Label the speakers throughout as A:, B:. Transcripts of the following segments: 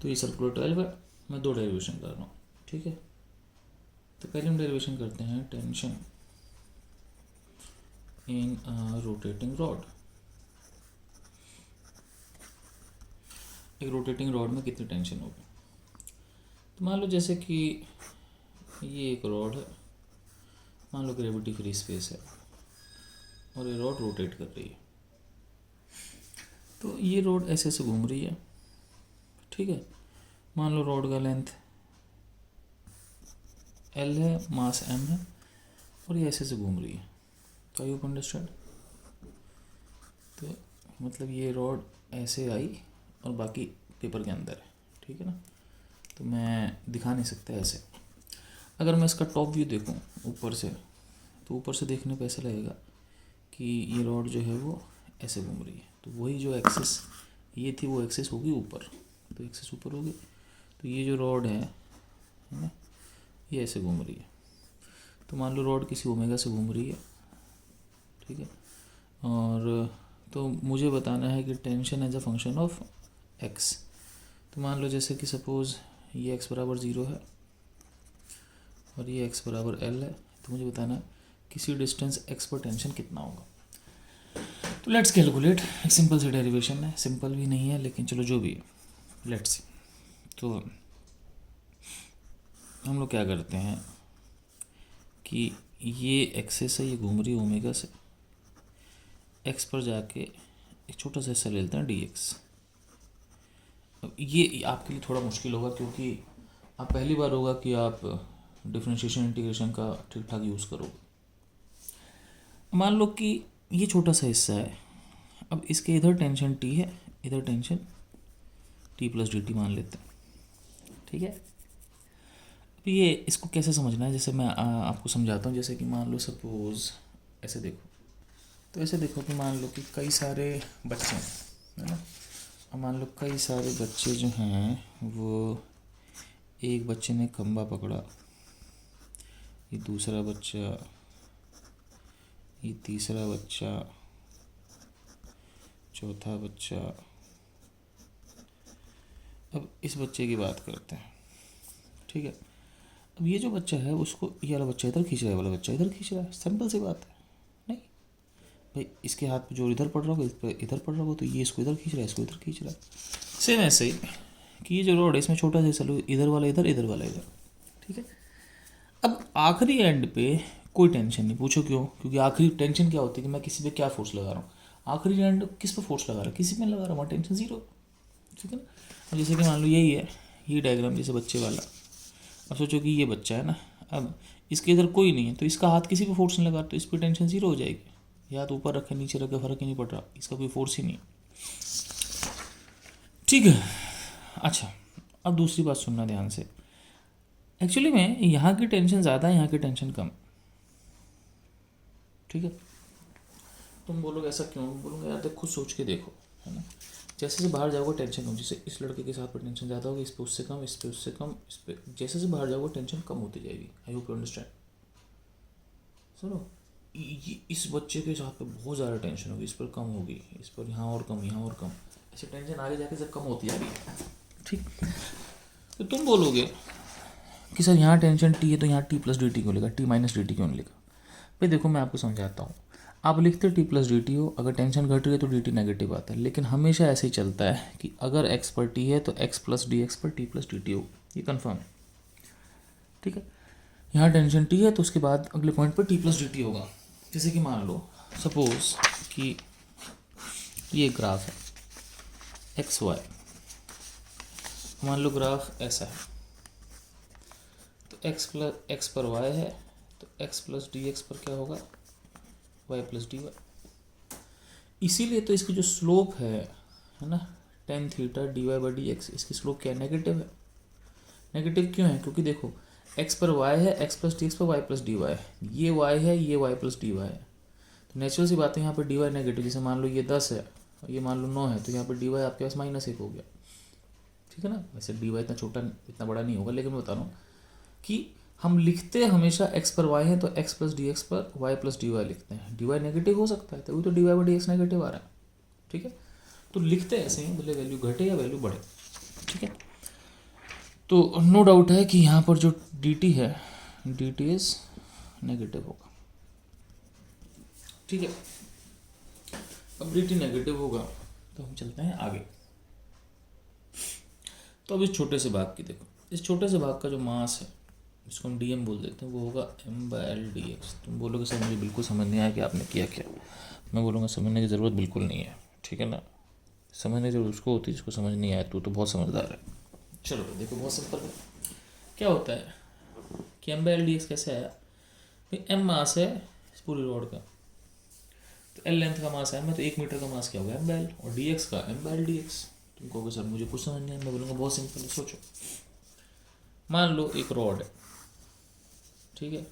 A: तो ये सर्कुलर 12 है, मैं 2 डेरिवेशन कर रहा हूँ, ठीक है। तो पहले हम डेरिवेशन करते हैं टेंशन इन रोटेटिंग रॉड। एक रोटेटिंग रॉड में कितनी टेंशन होगी। तो मान लो जैसे कि ये एक रॉड है, मान लो ग्रेविटी फ्री स्पेस है और ये रॉड रोटेट कर रही है। तो ये रॉड ऐसे से घूम रही है, ठीक है। मान लो रॉड का लेंथ L है, मास M है और ये ऐसे से घूम रही है। तो आई होप अंडरस्टैंड। तो मतलब ये रॉड ऐसे आई और बाकी पेपर के अंदर है, ठीक है ना। तो मैं दिखा नहीं सकता ऐसे। अगर मैं इसका टॉप व्यू देखूं ऊपर से, तो ऊपर से देखने पे ऐसा लगेगा कि ये रॉड जो है वो ऐसे घूम रही है। तो वही जो एक्सिस ये थी वो एक्सिस होगी ऊपर, तो एक्सिस ऊपर होगी। तो ये जो रॉड है ना, ये ऐसे घूम रही है। तो मान लो रॉड किसी ओमेगा से घूम रही है, ठीक है। और तो मुझे बताना है कि tension as a function of X. तो मान लो जैसे कि सपोज़ ये एक्स बराबर 0 है और ये एक्स बराबर L है। तो मुझे बताना है किसी डिस्टेंस एक्स पर टेंशन कितना होगा। तो लेट्स कैलकुलेट। एक सिंपल सी डेरिवेशन है, सिंपल भी नहीं है लेकिन चलो जो भी है लेट्स। तो हम लोग क्या करते हैं कि ये एक्सेस है, ये घूम रही है ओमेगा से, एक्स पर जाके एक छोटा सा हिस्सा ले लेते हैं dx। अब ये आपके लिए थोड़ा मुश्किल होगा क्योंकि आप पहली बार होगा कि आप डिफरेंशिएशन इंटीग्रेशन का ठीक ठाक यूज़ करोगे। मान लो कि ये छोटा सा हिस्सा है, अब इसके इधर टेंशन T है, इधर टेंशन T प्लस dt मान लेते हैं, ठीक है। अब ये इसको कैसे समझना है, जैसे मैं आपको समझाता हूँ। जैसे कि मान लो सपोज़ ऐसे देखो, तो ऐसे देखो कि मान लो कि कई सारे बच्चे हैं, है ना। अब मान लो कई सारे बच्चे जो हैं वो, एक बच्चे ने खंबा पकड़ा, ये दूसरा बच्चा, ये तीसरा बच्चा, चौथा बच्चा। अब इस बच्चे की बात करते हैं, ठीक है। अब ये जो बच्चा है उसको ये वाला बच्चा इधर खींच रहा है, वाला बच्चा इधर खींच रहा है, सिंपल सी बात है। नहीं भाई, इसके हाथ पे जो इधर पड़ रहा होगा, इस पर इधर पड़ रहा होगा, तो ये इसको इधर खींच रहा है, इसको इधर खींच रहा है। सेम ऐसे ही कि ये जो रोड है इसमें छोटा सा चलो, इधर वाला इधर, इधर वाला इधर, ठीक है। अब आखिरी एंड पे कोई टेंशन नहीं। पूछो क्यों? क्योंकि आखिरी टेंशन क्या होती है कि मैं किसी पे क्या फोर्स लगा रहा हूँ। आखिरी एंड किस पे फोर्स लगा रहा है, किसी पे लगा रहा हूँ, वहाँ टेंशन 0, ठीक है ना। अब जैसे कि मान लो यही है, ये डायग्राम जैसे बच्चे वाला। अब सोचो कि ये बच्चा है ना, अब इसके इधर कोई नहीं है, तो इसका हाथ किसी पे फोर्स नहीं लगा, तो इस पर टेंशन 0 हो जाएगी। या तो ऊपर रखे नीचे रखे फर्क ही नहीं पड़ रहा, इसका कोई फोर्स ही नहीं, ठीक है। अच्छा, अब दूसरी बात सुनना ध्यान से। एक्चुअली में यहाँ की टेंशन ज़्यादा है, यहाँ की टेंशन कम, ठीक है। तुम बोलोगे ऐसा क्यों? बोलूँगा यार देख, खुद सोच के देखो, है ना। जैसे से बाहर जाओगे टेंशन कम, जैसे इस लड़के के साथ पर टेंशन ज़्यादा होगी, इस पे उससे कम, इस पे उससे कम, इस पे जैसे से बाहर जाओगे टेंशन कम होती जाएगी। I hope you understand. सुनो, इस बच्चे के साथ पे बहुत ज़्यादा टेंशन होगी, इस पर कम होगी, इस पर यहाँ और कम, यहाँ और कम, ऐसे टेंशन आगे जाके सब कम होती जा रही है, ठीक। तो तुम बोलोगे कि सर यहाँ टेंशन T है तो यहाँ T प्लस डी टी क्यों लिखा, T माइनस डी टी क्यों नहीं लिखा। भाई देखो, मैं आपको समझाता हूँ। आप लिखते T प्लस डी टी हो, अगर टेंशन घट रही है तो डी टी नेगेटिव आता है, लेकिन हमेशा ऐसे ही चलता है कि अगर x पर T है तो x प्लस डी एक्स पर T प्लस डी टी हो, ये कन्फर्म है, ठीक है। यहाँ टेंशन T है तो उसके बाद अगले पॉइंट पर T प्लस डी टी होगा। जैसे कि मान लो सपोज कि ये ग्राफ है एक्स वाई, मान लो ग्राफ ऐसा है, तो एक्स पर वाई है, तो एक्स प्लस डी एक्स पर क्या होगा, वाई प्लस डी वाई। इसीलिए तो इसकी जो स्लोप है ना, tan theta D Y by D X, इसकी स्लोप क्या है, नेगेटिव है। नेगेटिव क्यों है? क्योंकि देखो एक्स पर वाई है, एक्स प्लस डी एक्स पर वाई प्लस डी वाई, ये वाई है, ये वाई प्लस डी वाई है। तो नेचुरल सी बात है, यहाँ पर डी वाई नेगेटिव। जैसे मान लो ये 10 है और ये मान लो 9 है, तो यहाँ पर डी वाई आपके पास -1 हो गया, ठीक है ना। वैसे डी वाई इतना छोटा, इतना बड़ा नहीं होगा, लेकिन मैं बता रहा हूँ कि हम लिखते हैं हमेशा एक्स पर वाई है तो एक्स प्लस डी एक्स पर वाई प्लस डी वाई लिखते हैं। डी वाई नेगेटिव हो सकता है, तभी तो d Y by D x negative आ रहा है, ठीक है। तो लिखते ऐसे ही, भले वैल्यू घटे या वैल्यू बढ़े, ठीक है। तो नो डाउट है कि यहाँ पर जो डी टी है, डी टी इज नेगेटिव होगा, ठीक है। अब डी टी नेगेटिव होगा तो हम चलते हैं आगे। तो अब इस छोटे से भाग की देखो, इस छोटे से भाग का जो मास है जिसको हम डी एम बोल देते हैं वो होगा M by L D X. तुम बोलोगे सर मुझे बिल्कुल समझ नहीं आया कि आपने किया क्या। मैं बोलूँगा समझने की ज़रूरत बिल्कुल नहीं है, ठीक है ना। समझने की जरूरत उसको होती है जिसको समझ नहीं आया, तू तो बहुत समझदार है। चलो देखो बहुत सिंपल है, क्या होता है कि M by L D X कैसे आया भाई, एम मास है इस पूरी रोड का, तो एल लेंथ का मास है, मैं तो 1 मीटर का मास क्या होगा एम बाई एल, और डी एक्स का M by L D X. तुम कहोगे सर मुझे कुछ समझ नहीं आया, मैं बोलूँगा बहुत सिंपल है। सोचो, मान लो एक रॉड है, ठीक है,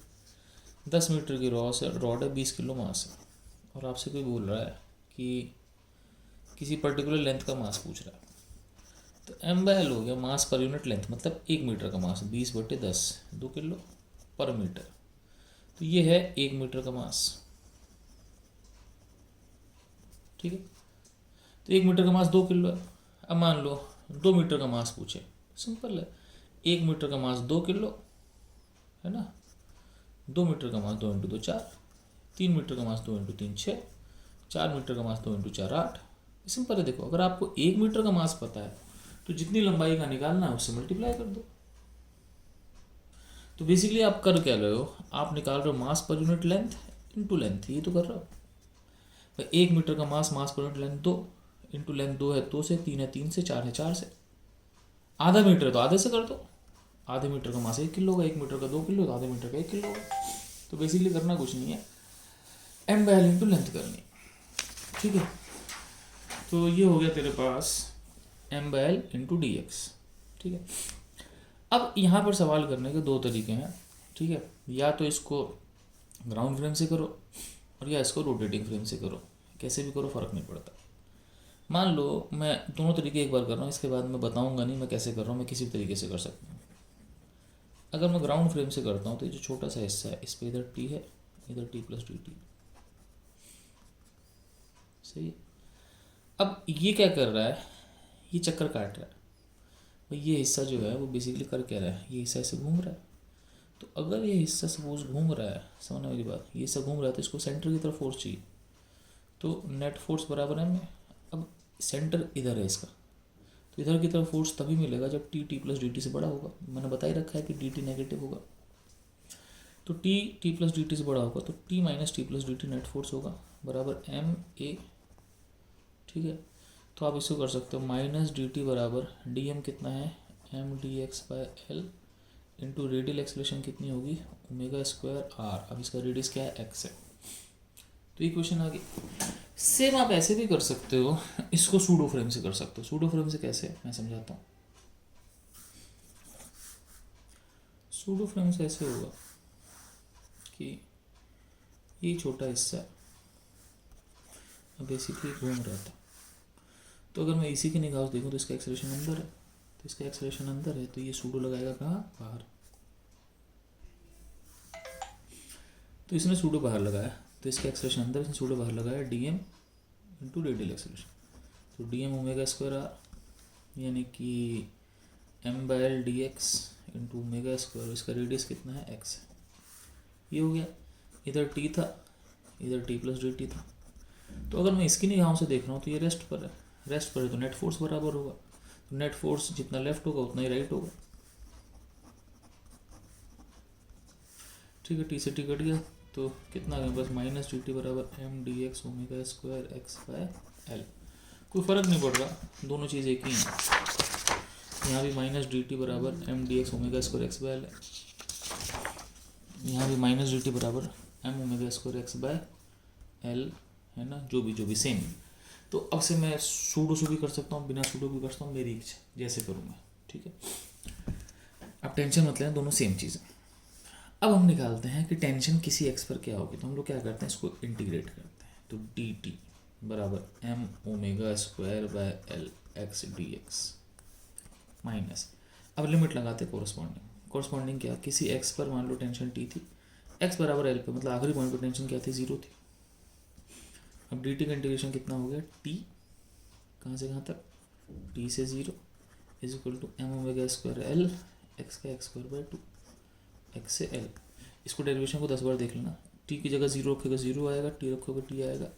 A: 10 मीटर की रॉड है, 20 किलो मास है, और आपसे कोई बोल रहा है कि किसी पर्टिकुलर लेंथ का मास पूछ रहा है, तो एम बाई एल हो गया मास पर यूनिट लेंथ, मतलब 1 मीटर का मास 20/10 2 किलो पर मीटर, तो ये है 1 मीटर का मास, ठीक है। तो 1 मीटर का मास 2 किलो है। अब मान लो 2 मीटर का मास पूछे, सिंपल है, 1 मीटर का मास 2 किलो है ना, 2 मीटर का मास 2 × 2 4, 3 मीटर का मास 2 × 3 6, 4 मीटर का मास 2 × 4 8। सिंपल है, देखो अगर आपको 1 मीटर का मास पता है तो जितनी लंबाई का निकालना है उससे मल्टीप्लाई कर दो। तो बेसिकली आप कर क्या रहे हो, आप निकाल रहे हो मास per unit length into length, ये तो कर रहे हो। तो 1 मीटर का मास per unit length 2 into length 2 है 2 से, 3 है 3 से, 4 है 4 से, आधा मीटर तो आधे से कर दो, आधे मीटर का मास 1 किलो होगा, 1 मीटर का 2 किलो, तो आधे मीटर का 1 किलो होगा। तो बेसिकली करना कुछ नहीं है, m by L into length करनी, ठीक है। तो ये हो गया तेरे पास m by L into d x, ठीक है। अब यहाँ पर सवाल करने के दो तरीके हैं, ठीक है, या तो इसको ग्राउंड फ्रेम से करो और या इसको रोटेटिंग फ्रेम से करो, कैसे भी करो फ़र्क नहीं पड़ता। मान लो मैं दोनों तरीके एक बार कर रहा हूँ, इसके बाद मैं बताऊँगा नहीं मैं कैसे कर रहा हूँ, मैं किसी भी तरीके से कर सकता हूँ। अगर मैं ग्राउंड फ्रेम से करता हूँ तो ये जो छोटा सा हिस्सा है इस पर इधर टी है, इधर टी प्लस डी टी, सही है। अब ये क्या कर रहा है, ये चक्कर काट रहा है भाई, ये हिस्सा जो है वो बेसिकली कर क्या रहा है, ये हिस्सा ऐसे घूम रहा है। तो अगर ये हिस्सा सपोज घूम रहा है, समझना मेरी बात, ये हिस्सा घूम रहा है तो इसको सेंटर की तरफ फोर्स चाहिए, तो नेट फोर्स बराबर है में, अब सेंटर इधर है इसका, तो इधर की तरफ फोर्स तभी मिलेगा जब T T plus D T से बड़ा होगा। मैंने बता ही रखा है कि डी टी नेगेटिव होगा, तो T T plus D T से बड़ा होगा, तो T minus T plus D T net force होगा बराबर एम ए, ठीक है। तो आप इसको कर सकते हो माइनस डी टी बराबर डी एम कितना है M D X by L into radial acceleration कितनी होगी ओमेगा स्क्वायर आर। अब इसका रेडियस क्या है एक्स है, तो ये क्वेश्चन आ गया। सेम आप ऐसे भी कर सकते हो, इसको सूडो फ्रेम से कर सकते हो। सूडो फ्रेम से कैसे मैं समझाता हूँ, सूडो फ्रेम से ऐसे होगा कि ये छोटा हिस्सा बेसिकली घूम रहा था, तो अगर मैं इसी की निगाह से देखूँ तो इसका एक्सेलरेशन अंदर है, तो इसका एक्सेलरेशन अंदर है, तो ये सूडो लगाएगा कहाँ, बाहर। तो इसने सूडो बाहर लगाया तो इसका एक्सेलरेशन अंदर, इसने सूडो बाहर लगाया, d m into radial acceleration, तो d m omega square r, यानी कि M by L D x into omega square, इसका रेडियस कितना है एक्स है। ये हो गया, इधर टी था, इधर टी प्लस डी टी था। तो अगर मैं इसकी निगाहों से देख रहा हूँ तो ये रेस्ट पर है, रेस्ट पर है तो नेट फोर्स बराबर होगा, तो नेट फोर्स जितना लेफ्ट होगा उतना ही राइट होगा, ठीक है। टी से टी कट गया तो कितना आ गया बस माइनस डी टी बराबर M D X omega square X by L. कोई फ़र्क नहीं पड़ रहा, दोनों चीज़ एक ही हैं। यहाँ भी माइनस डी टी बराबर M D X omega square X by L है, यहाँ भी माइनस डी टी बराबर M omega square X by L है ना, जो भी सेम। तो अब से मैं सूडो से भी कर सकता हूँ, बिना सूडो भी कर सकता हूँ, मेरी इच्छा जैसे करूँ मैं, ठीक है। अब टेंशन मत लेना, दोनों सेम चीज़ है। अब हम निकालते हैं कि टेंशन किसी एक्स पर क्या होगी, तो हम लोग क्या करते हैं इसको इंटीग्रेट करते हैं, तो डी टी बराबर M omega square by L X D X minus, अब लिमिट लगाते कोरस्पॉन्डिंग क्या, किसी एक्स पर मान लो टेंशन टी थी, एक्स बराबर एल पे, मतलब आखिरी पॉइंट पर टेंशन क्या थी, 0 थी। अब डी टी का इंटीग्रेशन कितना हो गया, टी कहाँ से कहाँ तक, टी से 0, is equal to m omega square l x का x square by two, x से एल। इसको डेरिवेशन को 10 बार देख लेना। टी की जगह 0 रखोगे 0 आएगा, टी रखोगे टी आएगा।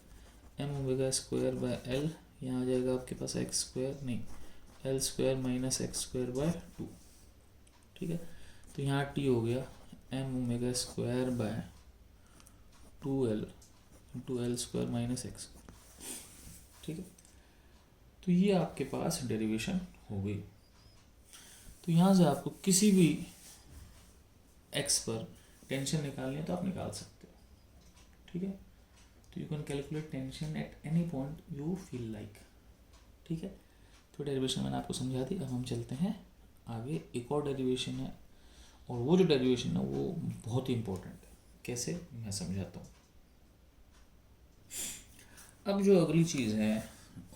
A: M omega square by L, यहाँ आ जाएगा आपके पास एक्स स्क्वायर नहीं L square minus X square by two, ठीक है। तो यहाँ टी हो गया M omega square by 2l into L square minus X, ठीक है। तो ये आपके पास डेरिवेशन हो गई। तो यहाँ से आपको किसी भी x पर टेंशन निकालनी है तो आप निकाल सकते हो, ठीक है। तो you can calculate tension at any point you feel like, ठीक है। तो डेरिवेशन मैंने आपको समझा दी। अब हम चलते हैं आगे। एक और डेरिवेशन है, और वो जो डेरिवेशन है वो बहुत ही इंपॉर्टेंट है। कैसे, मैं समझाता हूँ। अब जो अगली चीज़ है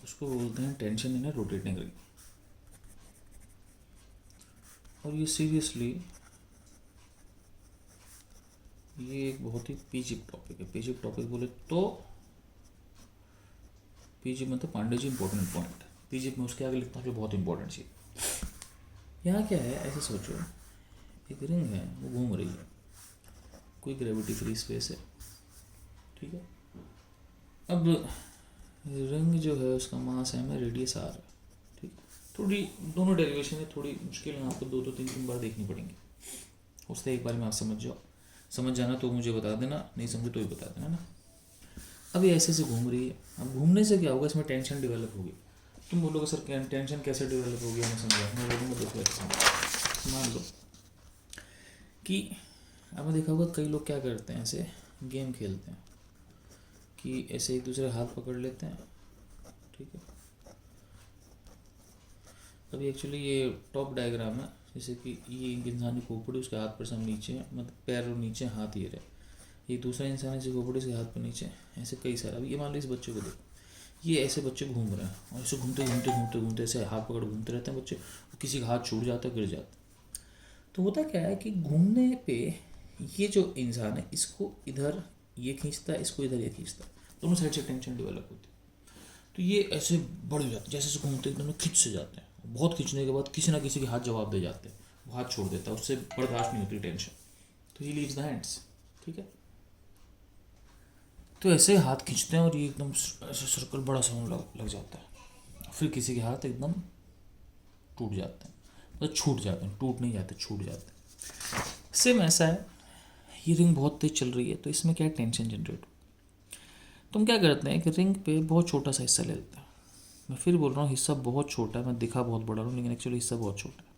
A: उसको बोलते हैं tension in A rotating ring. और ये सीरियसली ये एक बहुत ही पीजी टॉपिक है। पीजी टॉपिक बोले तो पीजी मतलब Pandey ji important point. PG में उसके आगे लिखता हूँ जो बहुत इंपॉर्टेंट चीज़। यहाँ क्या है, ऐसे सोचो एक रिंग है वो घूम रही है, कोई ग्रेविटी फ्री स्पेस है, ठीक है। अब रिंग जो है उसका मास है रेडियस आर है, ठीक। थोड़ी दोनों डेरिवेशन है थोड़ी मुश्किल है, आपको 2-3 बार देखनी पड़ेंगी। उससे एक बार में आप समझ जाओ। समझ जाना तो मुझे बता देना, नहीं समझे तो ही बता देना ना। अब ये ऐसे घूम रही है। अब घूमने से क्या होगा, इसमें टेंशन डेवलप होगी। तुम बोलोगे सर टेंशन कैसे डेवलप होगी, मैं समझा। मैं बोलूँगा देखो ऐसे मान लो कि आपने देखा होगा कई लोग क्या करते हैं, ऐसे गेम खेलते हैं कि ऐसे एक दूसरे हाथ पकड़ लेते हैं, ठीक है। अभी एक्चुअली ये टॉप डायग्राम है, जैसे कि ये एक इंसान की खोपड़ी, उसके हाथ पर सब नीचे मतलब पैर और नीचे हाथ ये रहे। ये दूसरा इंसान है खोपड़ी उसके हाथ पर नीचे, ऐसे कई सारे। अब ये मान लो इस बच्चे को देखो, ये ऐसे बच्चे घूम रहे हैं और ऐसे घूमते घूमते घूमते घूमते ऐसे हाथ पकड़ घूमते रहते हैं बच्चे। किसी का हाथ छूट जाता है, गिर जाता है। तो होता क्या है कि घूमने पे ये जो इंसान है इसको इधर ये खींचता है, इसको इधर ये खींचता है, दोनों साइड से टेंशन डेवलप होती है। तो ये ऐसे बढ़ जाते हैं, जैसे घूमते एकदम खिंच से जाते हैं। बहुत खींचने के बाद किसी ना किसी के हाथ जवाब दे जाते हैं, वो हाथ छोड़ देता है, उससे बर्दाश्त नहीं होती टेंशन, तो ही लीव्स द हैंड्स, ठीक है। तो ऐसे हाथ खींचते हैं और ये एकदम ऐसे सर्कल बड़ा सा लग जाता है। फिर किसी के हाथ एकदम टूट जाते हैं, मतलब छूट जाते हैं, टूट नहीं जाते, छूट जाते हैं। सेम ऐसा है, ये रिंग बहुत तेज चल रही है तो इसमें क्या टेंशन जनरेट। तुम क्या करते हैं कि रिंग पे बहुत छोटा सा हिस्सा ले लेते हैं। मैं फिर बोल रहा हूँ हिस्सा बहुत छोटा है, मैं दिखा बहुत बड़ा हूँ लेकिन एक्चुअली हिस्सा बहुत छोटा है।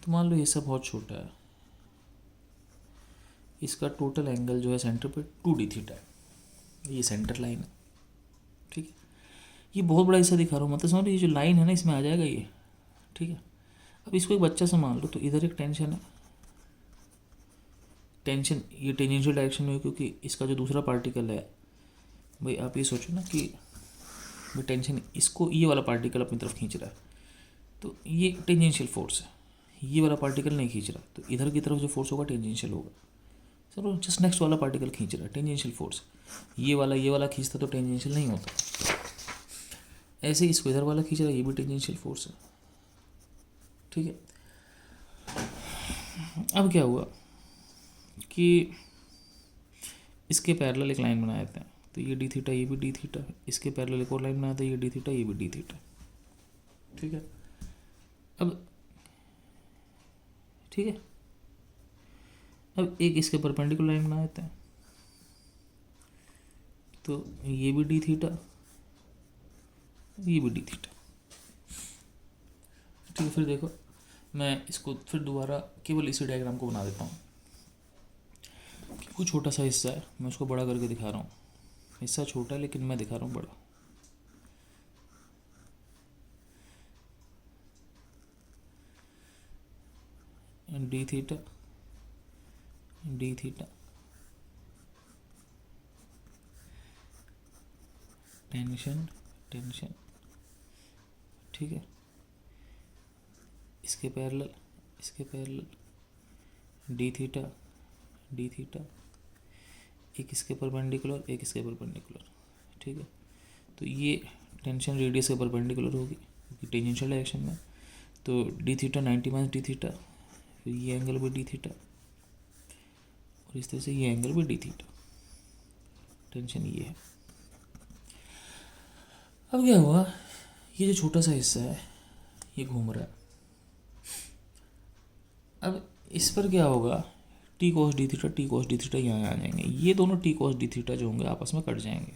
A: तो मान लो हिस्सा बहुत छोटा है, इसका टोटल एंगल जो है सेंटर पे 2d थीटा है, ये सेंटर लाइन है, ठीक है। ये बहुत बड़ा हिस्सा दिखा रहा हूँ, मतलब समझ ये जो लाइन है ना इसमें आ जाएगा ये, ठीक है। अब इसको एक बच्चा से मान लो, तो इधर एक टेंशन है, टेंशन ये टेंजेंशियल डायरेक्शन में है क्योंकि इसका जो दूसरा पार्टिकल है, भाई आप ये सोचो ना कि भाई टेंशन इसको ये वाला पार्टिकल अपनी तरफ खींच रहा है, तो ये टेंजेंशियल फोर्स है। ये वाला पार्टिकल नहीं खींच रहा, तो इधर की तरफ जो फोर्स होगा टेंजेंशियल होगा। चलो जस्ट नेक्स्ट वाला पार्टिकल खींच रहा है, टेंजेंशियल फोर्स। ये वाला खींचता तो टेंजेंशियल नहीं होता। ऐसे इसको इधर वाला खींच रहा है, ये भी टेंजेंशियल फोर्स है, ठीक है। अब क्या हुआ कि इसके पैरेलल एक लाइन बनाए थे, तो ये डी थीटा, ये भी डी थीटा। इसके पैरेलल एक और लाइन बनाया था, ये डी थीटा, ये भी डी थीटा, ठीक है। अब ठीक है, अब एक इसके परपेंडिकुलर लाइन बना देते हैं, तो ये भी डी थीटा, ये भी डी थीटा, ठीक है। फिर देखो मैं इसको फिर दोबारा केवल इसी डायग्राम को बना देता हूँ। वो छोटा सा हिस्सा है, मैं उसको बड़ा करके दिखा रहा हूँ। हिस्सा छोटा है लेकिन मैं दिखा रहा हूँ बड़ा। D theta, D theta, tension, tension, ठीक है। इसके पैरेलल, इसके parallel, D theta, D theta, एक इसके परपेंडिकुलर, एक इसके परपेंडिकुलर, ठीक है। तो ये टेंशन रेडियस के परपेंडिकुलर होगी, क्योंकि टेंजेंशियल डायरेक्शन में। तो d theta 90 minus d theta, फिर ये एंगल भी डी थीटा, और इस तरह से ये एंगल भी डी थीटा। टेंशन ये है। अब क्या हुआ, ये जो छोटा सा हिस्सा है ये घूम रहा है। अब इस पर क्या होगा, टी कॉस डी थीटा यहाँ आ जाएंगे। ये दोनों टी कॉस डी थीटा जो होंगे आपस में कट जाएंगे।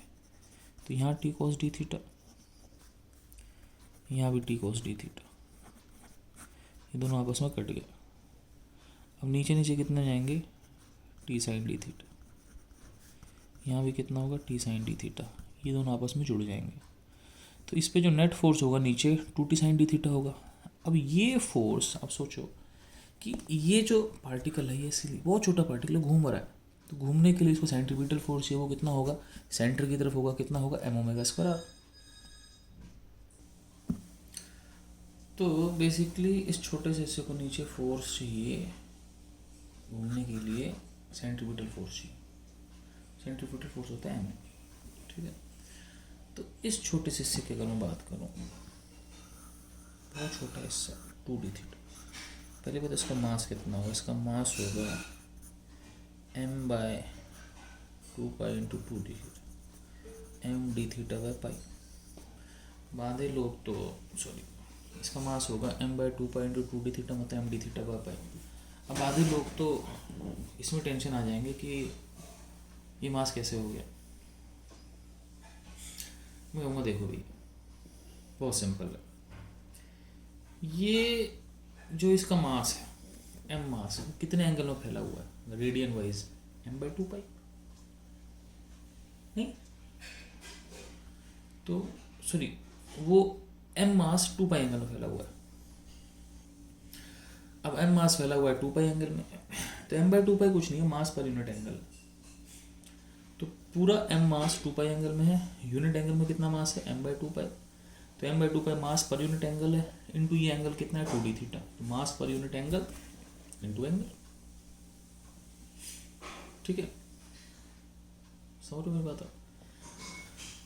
A: तो यहाँ टी कॉस डी थीटा, यहाँ भी टी कॉस डी थीटा, ये दोनों आपस में कट गए। अब नीचे नीचे कितने जाएंगे, टी साइन डी थीटा, यहाँ भी कितना होगा, टी साइन डी थीटा, ये दोनों आपस में जुड़ जाएंगे। तो इस पे जो नेट फोर्स होगा नीचे 2t साइन डी थीटा होगा। अब ये फोर्स, अब सोचो कि ये जो पार्टिकल है ये इसीलिए बहुत छोटा पार्टिकल घूम रहा है, तो घूमने के लिए इसको सेंट्रीपिटल फोर्स है वो कितना होगा, सेंटर की तरफ होगा, कितना होगा, एम ओमेगा स्क्वायर। तो बेसिकली इस छोटे से हिस्से को नीचे फोर्स चाहिए घूमने के लिए, सेंट्रीपिटल फोर्स चाहिए। सेंट्रीपिटल फोर्स होता है एम, ठीक है। तो इस छोटे से हिस्से की अगर मैं बात करूँ, बहुत छोटा हिस्सा 2d थीटा। पहले बात इसका मास कितना होगा, इसका मास होगा m/2 into 2d theta, M D theta by pi. बांधे लोग तो सॉरी, इसका मास होगा m/2 इंटू 2d थीटा, मतलब M D theta by pi. अब आधे लोग तो इसमें टेंशन आ जाएंगे कि ये मास कैसे हो गया। मैं कहूँगा देखो भाई बहुत सिंपल है, ये जो इसका मास है एम मास कितने एंगल में फैला हुआ है रेडियन वाइज, m/2 पाई नहीं, तो सॉरी वो एम मास 2 पाई एंगल में फैला हुआ है। अब एम मास फैला हुआ है 2 पाई एंगल में, तो m/2 पाई कुछ नहीं है, मास पर यूनिट एंगल। तो पूरा एम मास 2 पाई एंगल में है, यूनिट एंगल में कितना मास है m/2 पाई। तो m/2 पाई मास पर यूनिट एंगल है, इनटू ये एंगल कितना है 2d थीटा, तो मास per unit angle into angle, ठीक है। समझ मेरी बात।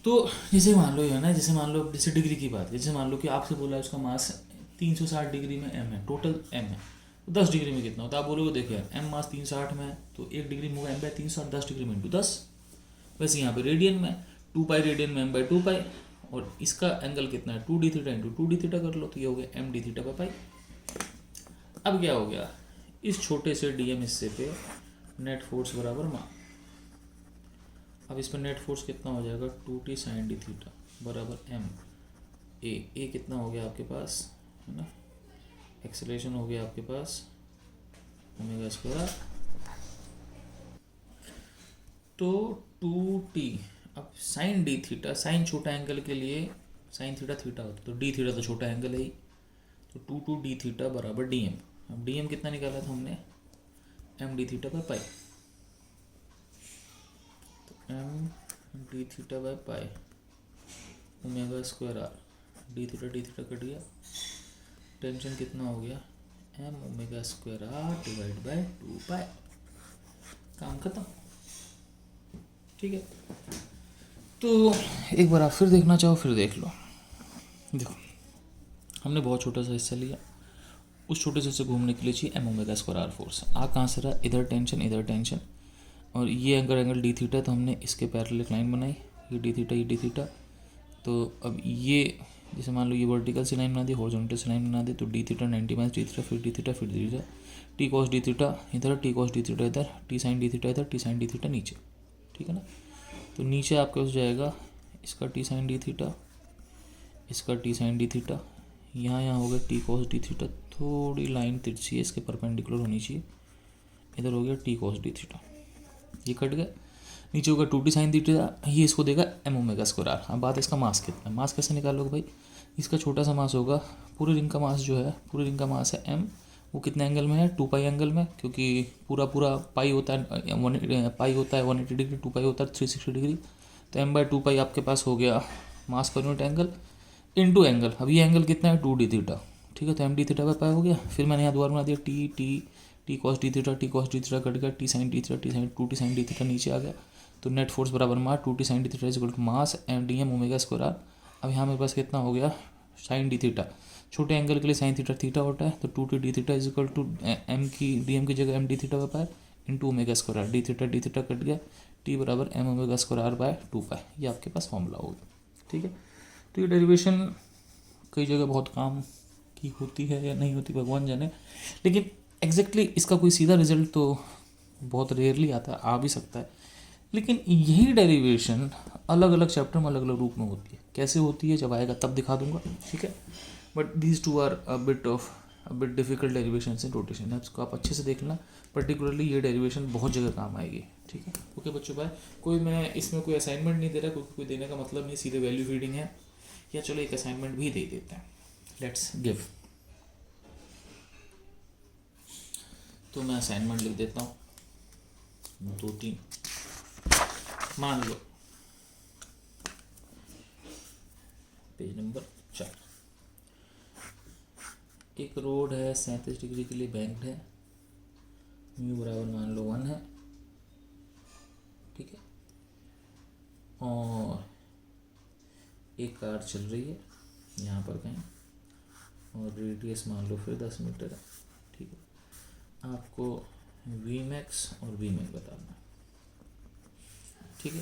A: तो जैसे मान लो है ना, जैसे मान लो जैसे डिग्री की बात, जैसे मान लो कि आपसे बोला है उसका मास 360 डिग्री में m है, टोटल m है, तो 10 डिग्री में कितना होता है। आप बोलोगे देखो यार m मास 360 में है तो 1 डिग्री में होगा m/360, 10 डिग्री में इंटू 10। वैसे यहाँ पे रेडियन में 2 पाई रेडियन में m/2 पाई, और इसका एंगल कितना है 2d theta into 2d theta कर लो, तो ये हो गया m d theta by pi. अब क्या हो गया, इस छोटे से dm हिस्से पे नेट फोर्स बराबर मान, अब इस पर नेट फोर्स कितना हो जाएगा 2t साइन डी थीटा बराबर m ए कितना हो गया आपके पास है ना, एक्सेलरेशन हो गया आपके पास ओमेगा स्क्वायर। तो 2t, अब साइन डी थीटा, साइन छोटा एंगल के लिए साइन थीटा थीटा होता है, तो डी थीटा तो छोटा एंगल है ही, तो 2 डी थीटा बराबर डी एम। अब डी एम कितना निकाला था हमने, m D theta by pi, तो m D theta by pi omega square are, D theta cut गया, टेंशन कितना हो गया M omega square r divide by 2 pi, काम खत्म, ठीक है। तो एक बार आप फिर देखना चाहो फिर देख लो। देखो हमने बहुत छोटा सा हिस्सा लिया, उस छोटे से हिस्से घूमने के लिए चाहिए m omega square r force. आ कहाँ से रहा, इधर टेंशन, और ये एंगल डी थीटा, तो हमने इसके पैरेलल एक लाइन बनाई, ये डी थीटा। तो अब ये जैसे मान लो ये वर्टिकल से लाइन बना दी, हॉरिजॉन्टल से लाइन बना दी, तो d theta 90 minus d theta, फिर d theta, t cos d theta इधर, टी कॉस डी थीटा इधर, टी साइन डी थीटा इधर, टी साइन डी थीटा नीचे, ठीक है ना। तो नीचे आपके पास जाएगा इसका टी साइन डी थीटा, इसका टी साइन डी थीटा, यहाँ हो गया टी कॉस डी थीटा, थोड़ी लाइन तिरछी है इसके परपेंडिकुलर होनी चाहिए, इधर हो गया टी कॉस डी थीटा, ये कट गया। नीचे होगा 2t साइन थीटा, ये इसको देगा एम ओमेगा स्क्वायर आर। अब बात इसका मास कितना है, मास कैसे निकालोगे भाई, इसका छोटा सा मास होगा, पूरे रिंग का मास जो है, पूरे रिंग का मास है m, वो कितने एंगल में है 2 पाई एंगल में, क्योंकि पूरा पाई होता है, पाई होता है 180 डिग्री, 2 पाई होता है 360 डिग्री, तो m/2 पाई आपके पास हो गया मास per unit angle into angle. अब ये एंगल कितना है 2d थीटा, ठीक है, तो m d theta by pi हो गया। फिर मैंने यहाँ दोबारा बना दिया t cos d theta cut गया, t sine d theta 2t sine d theta नीचे आ गया, तो नेट फोर्स बराबर mass 2t sine d theta equal to mass m d m omega square r. अब यहाँ मेरे पास कितना हो गया साइन डी थीटा, छोटे एंगल के लिए साइन थीटा थीटा होता है, तो 2t D theta is equal to M की डी एम की जगह M D theta by pi into omega square are, D theta cut गया, टी बराबर M omega square R by 2 pi, ये आपके पास फॉर्मूला होगा। ठीक है, तो ये डेरिवेशन कई जगह बहुत काम की होती है या नहीं होती भगवान जाने, लेकिन एग्जैक्टली इसका कोई सीधा रिजल्ट तो बहुत रेयरली आता है, आ भी सकता है, लेकिन यही डेरिवेशन अलग अलग चैप्टर में अलग अलग रूप में होती है। कैसे होती है जब आएगा तब दिखा दूंगा। ठीक है, but these two are a bit difficult derivation in rotation है, इसको आप अच्छे से देखना, पर्टिकुलरली ये डेरिवेशन बहुत जगह काम आएगी। ठीक है, ओके बच्चों बाय। कोई मैं इसमें कोई असाइनमेंट नहीं दे रहा, क्योंकि कोई देने का मतलब नहीं, सीधे वैल्यू फीडिंग है, या चलो एक असाइनमेंट भी दे देते हैं, लेट्स गिव। तो मैं असाइनमेंट लिख देता हूँ 2-3, मान लो पेज नंबर 4, एक रोड है 37 डिग्री के लिए बैंक्ड है, म्यू बराबर मान लो 1 है। ठीक है, और एक कार चल रही है यहाँ पर कहीं, और रेडियस मान लो फिर 10 मीटर है। ठीक है, आपको वी मैक्स और वी मिन बताना है। ठीक है,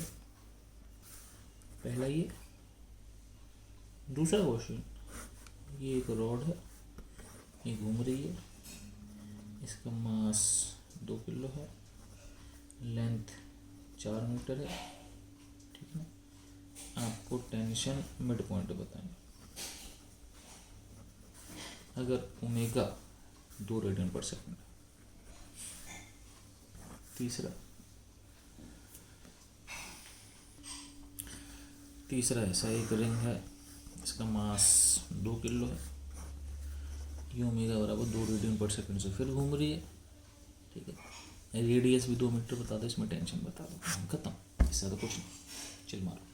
A: पहला ये। दूसरा क्वेश्चन, ये एक रोड है, ये घूम रही है, इसका मास 2 किलो है, लेंथ 4 मीटर है। ठीक है, आपको टेंशन मिड पॉइंट बताएंगे। अगर ओमेगा 2 रेडियन पर सेकंड। तीसरा ऐसा एक रिंग है, इसका मास 2 किलो है, ये ओमेगा बराबर 2 रेडियन पर सेकंड से फिर घूम रही है। ठीक है, रेडियस भी 2 मीटर बता दो, इसमें टेंशन बता दो, खत्म, इससे तो कुछ नहीं, चिल मारो।